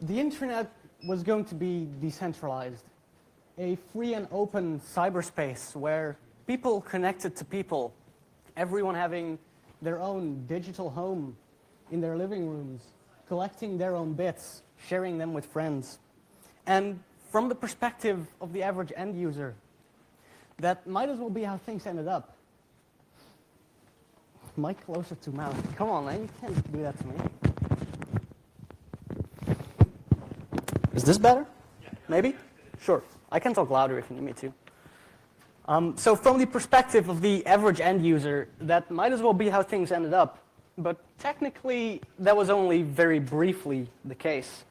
The internet was going to be decentralized, a free and open cyberspace where people connected to people, everyone having their own digital home in their living rooms, collecting their own bits, sharing them with friends. And from the perspective of the average end user, that might as well be how things ended up. Mic closer to mouth. Come on, man, you can't do that to me. Is this better? Maybe? Sure. I can talk louder if you need me to. So from the perspective of the average end user, that might as well be how things ended up. But technically, that was only very briefly the case.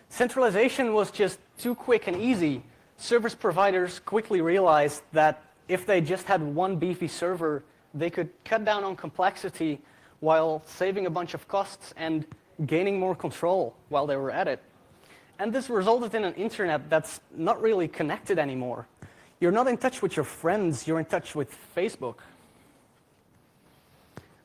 Centralization was just too quick and easy. Service providers quickly realized that if they just had one beefy server, they could cut down on complexity while saving a bunch of costs and gaining more control while they were at it. And this resulted in an internet that's not really connected anymore. You're not in touch with your friends, you're in touch with Facebook.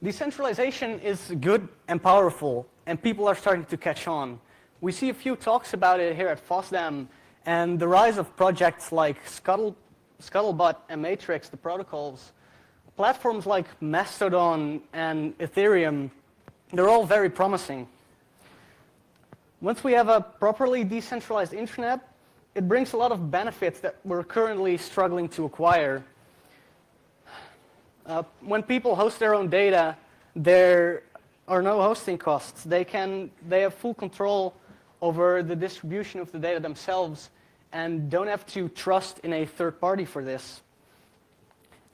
Decentralization is good and powerful, and people are starting to catch on. We see a few talks about it here at FOSDEM, and the rise of projects like Scuttlebutt and Matrix, the protocols. Platforms like Mastodon and Ethereum, they're all very promising. Once we have a properly decentralized internet, it brings a lot of benefits that we're currently struggling to acquire. When people host their own data, there are no hosting costs. They have full control over the distribution of the data themselves and don't have to trust in a third party for this.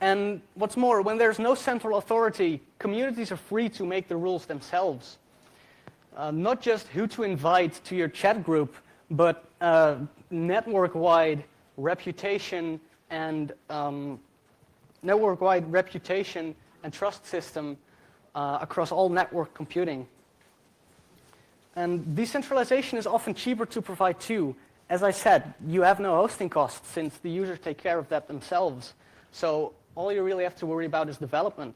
And what's more, when there's no central authority, communities are free to make the rules themselves. Not just who to invite to your chat group, but network-wide reputation and trust system across all network computing. And decentralization is often cheaper to provide too. As I said, you have no hosting costs since the users take care of that themselves. So all you really have to worry about is development.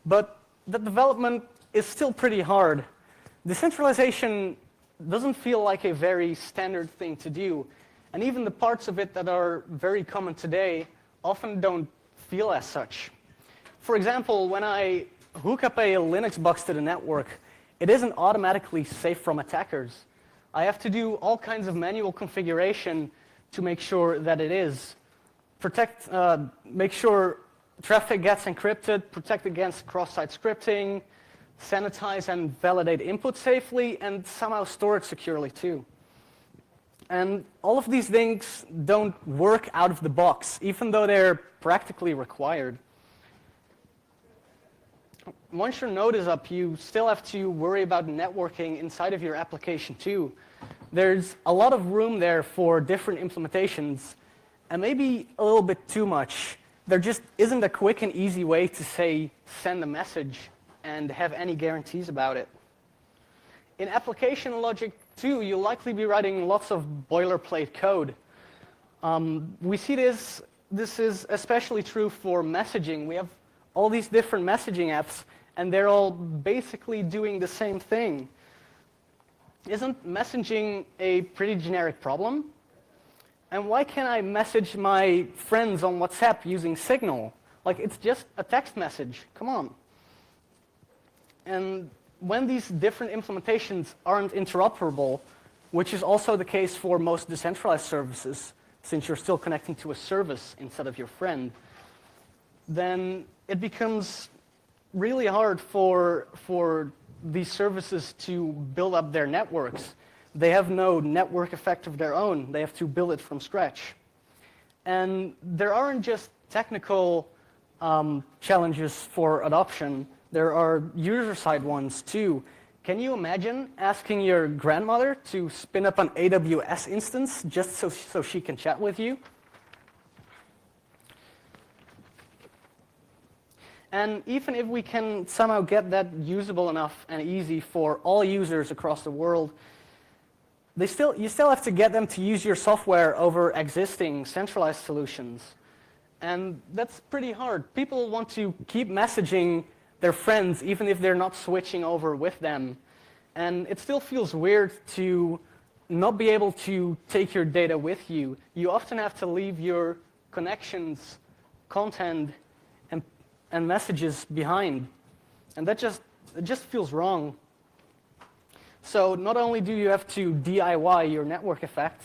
But the development is still pretty hard. Decentralization doesn't feel like a very standard thing to do. And even the parts of it that are very common today often don't feel as such. For example, when I hook up a Linux box to the network, it isn't automatically safe from attackers. I have to do all kinds of manual configuration to make sure that it is. Make sure traffic gets encrypted, protect against cross-site scripting, sanitize and validate input safely, and somehow store it securely too. And all of these things don't work out of the box, even though they're practically required. Once your node is up, you still have to worry about networking inside of your application too. There's a lot of room there for different implementations, and maybe a little bit too much. There just isn't a quick and easy way to, say, send a message and have any guarantees about it. In application logic too, you'll likely be writing lots of boilerplate code. We see this is especially true for messaging. We have all these different messaging apps, and they're all basically doing the same thing. Isn't messaging a pretty generic problem? And why can't I message my friends on WhatsApp using Signal? Like, it's just a text message. Come on. And when these different implementations aren't interoperable, which is also the case for most decentralized services, since you're still connecting to a service instead of your friend, then it becomes really hard for these services to build up their networks. They have no network effect of their own. They have to build it from scratch. And there aren't just technical challenges for adoption. There are user-side ones too. Can you imagine asking your grandmother to spin up an AWS instance just so she can chat with you? And even if we can somehow get that usable enough and easy for all users across the world, you still have to get them to use your software over existing centralized solutions. And that's pretty hard. People want to keep messaging their friends even if they're not switching over with them. And it still feels weird to not be able to take your data with you. You often have to leave your connections, content, and messages behind. And it just feels wrong. So not only do you have to DIY your network effect,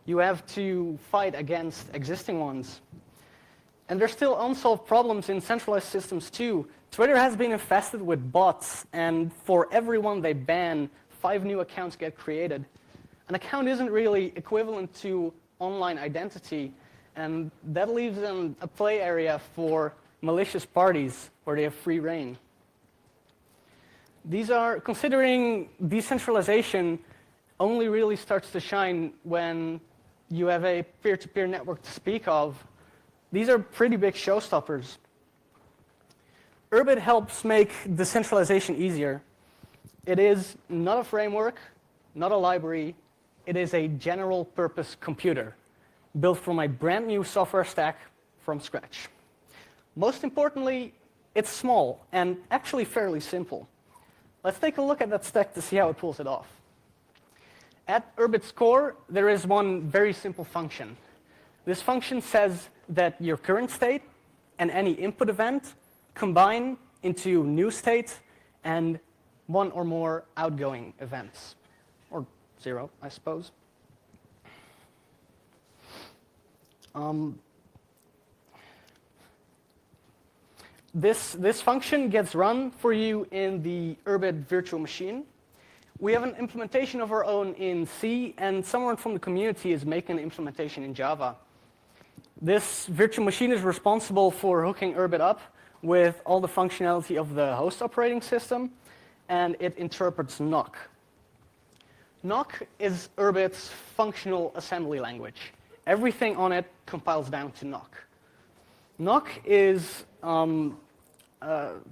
you have to fight against existing ones. And there's still unsolved problems in centralized systems too. Twitter has been infested with bots, and for every one they ban, 5 new accounts get created. An account isn't really equivalent to online identity, and that leaves them a play area for malicious parties where they have free reign. Considering decentralization only really starts to shine when you have a peer-to-peer network to speak of. These are pretty big showstoppers. Urbit helps make decentralization easier. It is not a framework, not a library. It is a general-purpose computer built from a brand new software stack from scratch. Most importantly, it's small and actually fairly simple. Let's take a look at that stack to see how it pulls it off. At Urbit's core, there is one very simple function. This function says that your current state and any input event combine into new state and one or more outgoing events, or 0, I suppose. This function gets run for you in the Urbit virtual machine. We have an implementation of our own in C, and someone from the community is making an implementation in Java. This virtual machine is responsible for hooking Urbit up with all the functionality of the host operating system, and it interprets Nock. Nock is Urbit's functional assembly language. Everything on it compiles down to Nock. Nock is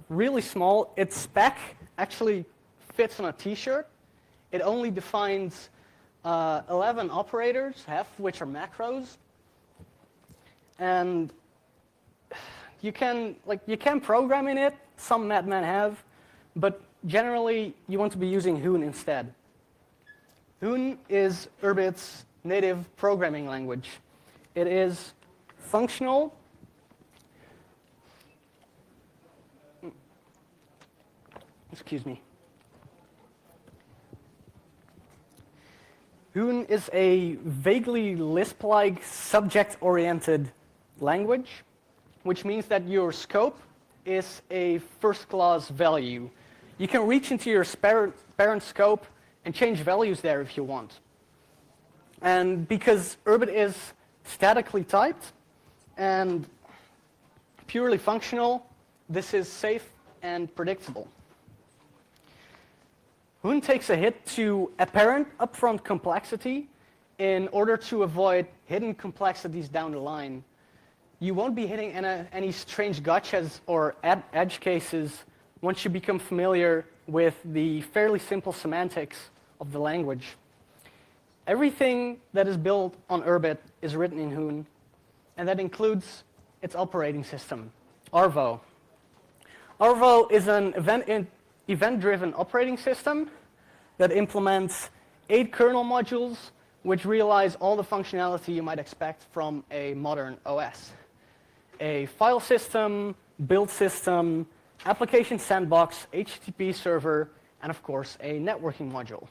really small. Its spec actually fits on a t-shirt. It only defines 11 operators, half of which are macros. And you can program in it. Some madmen have, but generally you want to be using Hoon instead. Hoon is Urbit's native programming language. It is functional. Excuse me. Hoon is a vaguely Lisp-like subject-oriented language, which means that your scope is a first-class value. You can reach into your parent scope and change values there if you want. And because Urbit is statically typed and purely functional, this is safe and predictable. Hoon takes a hit to apparent upfront complexity in order to avoid hidden complexities down the line. You won't be hitting any strange gotchas or edge cases once you become familiar with the fairly simple semantics of the language. Everything that is built on Urbit is written in Hoon, and that includes its operating system, Arvo. Arvo is an event-driven operating system that implements 8 kernel modules which realize all the functionality you might expect from a modern OS. A file system, build system, application sandbox, HTTP server, and of course a networking module.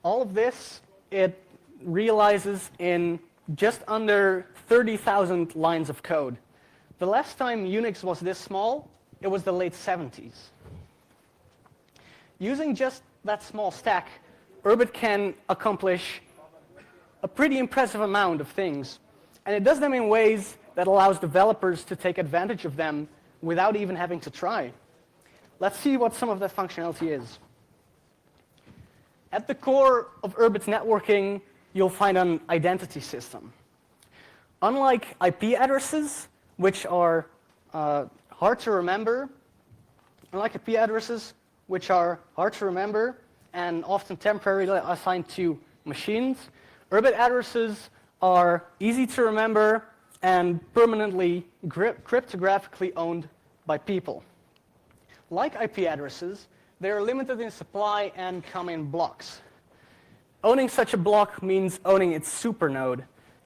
All of this it realizes in just under 30,000 lines of code. The last time Unix was this small, it was the late 70s. Using just that small stack, Urbit can accomplish a pretty impressive amount of things. And it does them in ways that allows developers to take advantage of them without even having to try. Let's see what some of that functionality is. At the core of Urbit's networking, you'll find an identity system. Unlike IP addresses, which are hard to remember, and often temporarily assigned to machines, Urbit addresses are easy to remember and permanently cryptographically owned by people. like IP addresses, they are limited in supply and come in blocks. Owning such a block means owning its supernode.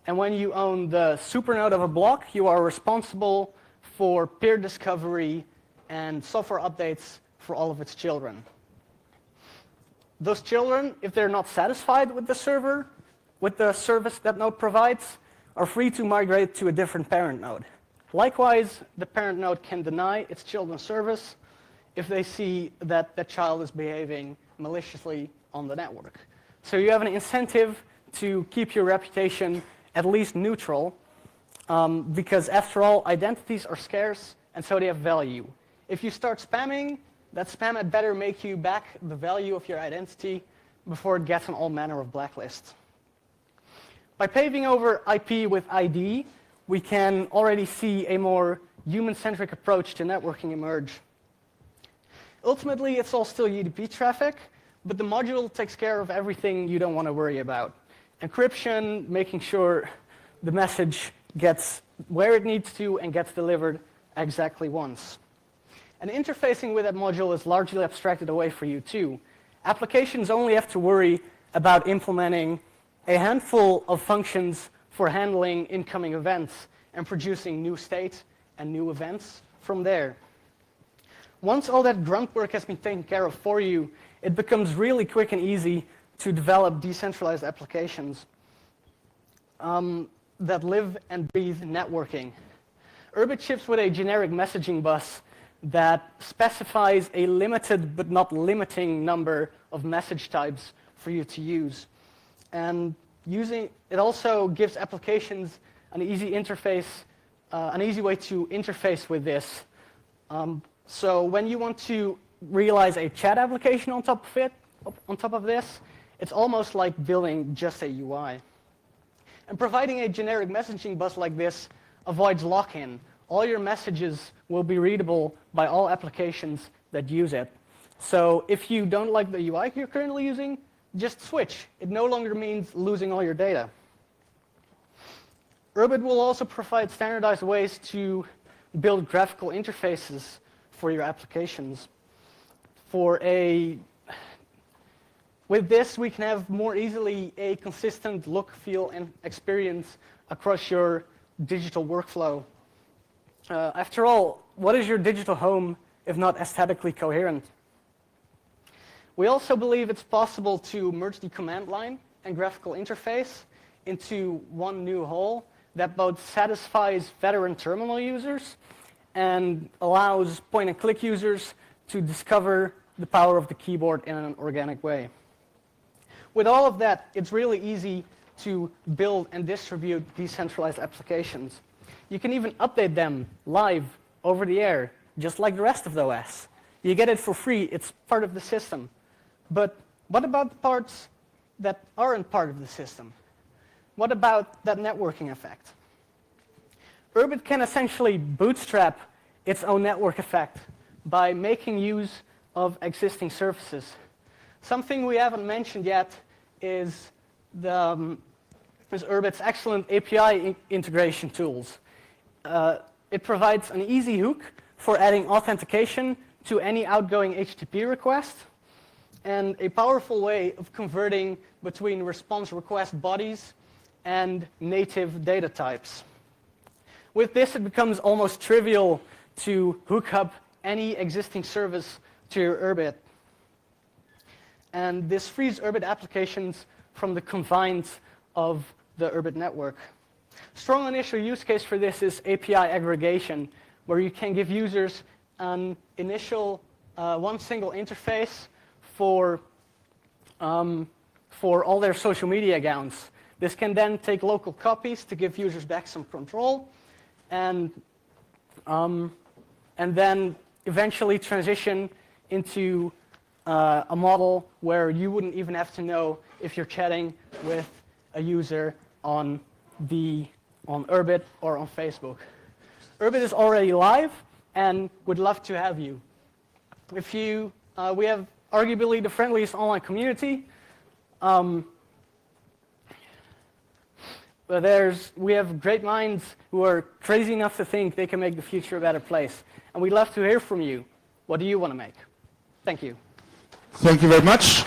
And when you own the supernode of a block, you are responsible for peer discovery and software updates for all of its children. Those children, if they're not satisfied with the server, with the service that node provides, are free to migrate to a different parent node. Likewise, the parent node can deny its children service if they see that the child is behaving maliciously on the network. So you have an incentive to keep your reputation at least neutral, because after all, identities are scarce and so they have value. If you start spamming, that spam had better make you back the value of your identity before it gets on all manner of blacklists. By paving over IP with ID, we can already see a more human-centric approach to networking emerge. Ultimately, it's all still UDP traffic, but the module takes care of everything you don't want to worry about. Encryption, making sure the message gets where it needs to and gets delivered exactly once. And interfacing with that module is largely abstracted away for you too. Applications only have to worry about implementing a handful of functions for handling incoming events and producing new state and new events from there. Once all that grunt work has been taken care of for you, it becomes really quick and easy to develop decentralized applications that live and breathe networking. Urbit ships with a generic messaging bus that specifies a limited but not limiting number of message types for you to use. And it also gives applications an easy interface, an easy way to interface with this. So when you want to realize a chat application on top of this, it's almost like building just a UI. And providing a generic messaging bus like this avoids lock-in. All your messages will be readable by all applications that use it. So if you don't like the UI you're currently using, just switch. It no longer means losing all your data. Urbit will also provide standardized ways to build graphical interfaces for your applications. With this, we can have more easily a consistent look, feel, and experience across your digital workflow. After all, what is your digital home if not aesthetically coherent? We also believe it's possible to merge the command line and graphical interface into one new whole that both satisfies veteran terminal users and allows point-and-click users to discover the power of the keyboard in an organic way. With all of that, it's really easy to build and distribute decentralized applications. You can even update them live over the air, just like the rest of the OS. You get it for free. It's part of the system. But what about the parts that aren't part of the system? What about that networking effect? Urbit can essentially bootstrap its own network effect by making use of existing services. Something we haven't mentioned yet is Urbit's excellent API integration tools. It provides an easy hook for adding authentication to any outgoing HTTP request, and a powerful way of converting between response request bodies and native data types. With this, it becomes almost trivial to hook up any existing service to your Urbit. And this frees Urbit applications from the confines of the Urbit network. Strong initial use case for this is API aggregation, where you can give users an initial one single interface for all their social media accounts. This can then take local copies to give users back some control, and then eventually transition into a model where you wouldn't even have to know if you're chatting with a user on Urbit or on Facebook. Urbit is already live and would love to have you. We have arguably the friendliest online community. We have great minds who are crazy enough to think they can make the future a better place. And we'd love to hear from you. What do you want to make? Thank you. Thank you very much.